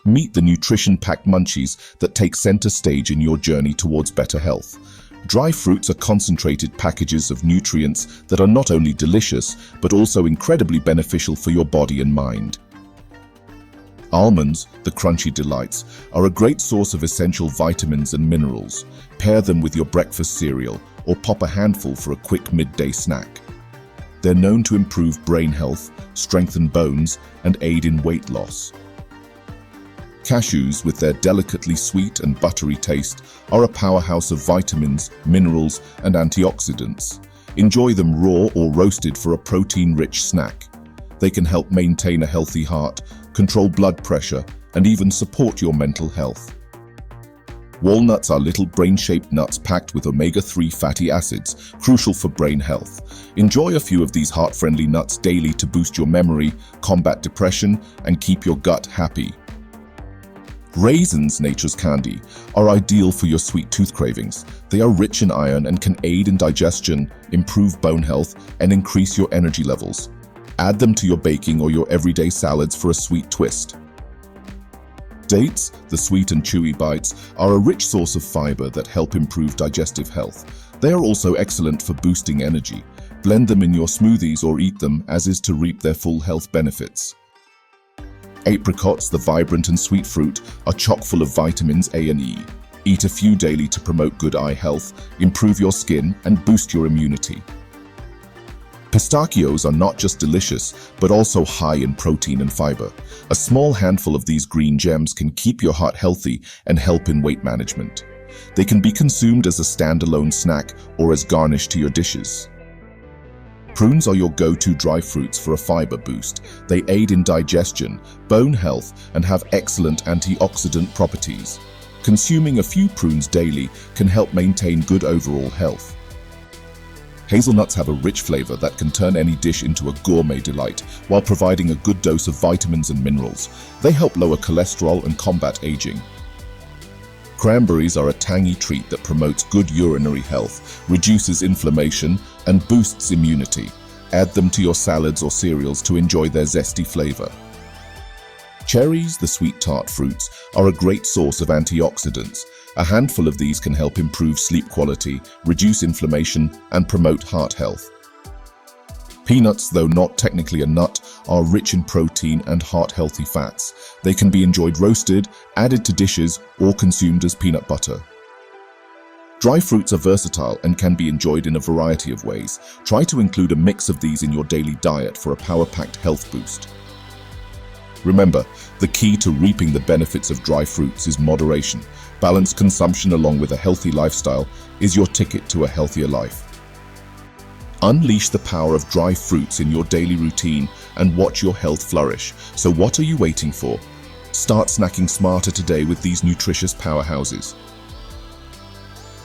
Meet the nutrition-packed munchies that take center stage in your journey towards better health. Dry fruits are concentrated packages of nutrients that are not only delicious, but also incredibly beneficial for your body and mind. Almonds, the crunchy delights, are a great source of essential vitamins and minerals. Pair them with your breakfast cereal or pop a handful for a quick midday snack. They're known to improve brain health, strengthen bones, and aid in weight loss. Cashews, with their delicately sweet and buttery taste, are a powerhouse of vitamins, minerals, and antioxidants. Enjoy them raw or roasted for a protein-rich snack. They can help maintain a healthy heart, control blood pressure, and even support your mental health. Walnuts are little brain-shaped nuts packed with omega-3 fatty acids, crucial for brain health. Enjoy a few of these heart-friendly nuts daily to boost your memory, combat depression, and keep your gut happy. Raisins, nature's candy, are ideal for your sweet tooth cravings. They are rich in iron and can aid in digestion, improve bone health, and increase your energy levels. Add them to your baking or your everyday salads for a sweet twist. Dates, the sweet and chewy bites, are a rich source of fiber that help improve digestive health. They are also excellent for boosting energy. Blend them in your smoothies or eat them as is to reap their full health benefits. Apricots, the vibrant and sweet fruit, are chock full of vitamins A and E. Eat a few daily to promote good eye health, improve your skin, and boost your immunity. Pistachios are not just delicious, but also high in protein and fiber. A small handful of these green gems can keep your heart healthy and help in weight management. They can be consumed as a standalone snack or as garnish to your dishes. Prunes are your go-to dry fruits for a fiber boost. They aid in digestion, bone health, and have excellent antioxidant properties. Consuming a few prunes daily can help maintain good overall health. Hazelnuts have a rich flavor that can turn any dish into a gourmet delight while providing a good dose of vitamins and minerals. They help lower cholesterol and combat aging. Cranberries are a tangy treat that promotes good urinary health, reduces inflammation, and boosts immunity. Add them to your salads or cereals to enjoy their zesty flavor. Cherries, the sweet tart fruits, are a great source of antioxidants. A handful of these can help improve sleep quality, reduce inflammation, and promote heart health. Peanuts, though not technically a nut, are rich in protein and heart-healthy fats. They can be enjoyed roasted, added to dishes, or consumed as peanut butter. Dry fruits are versatile and can be enjoyed in a variety of ways. Try to include a mix of these in your daily diet for a power-packed health boost. Remember, the key to reaping the benefits of dry fruits is moderation. Balanced consumption along with a healthy lifestyle is your ticket to a healthier life. Unleash the power of dry fruits in your daily routine and watch your health flourish. So what are you waiting for? Start snacking smarter today with these nutritious powerhouses.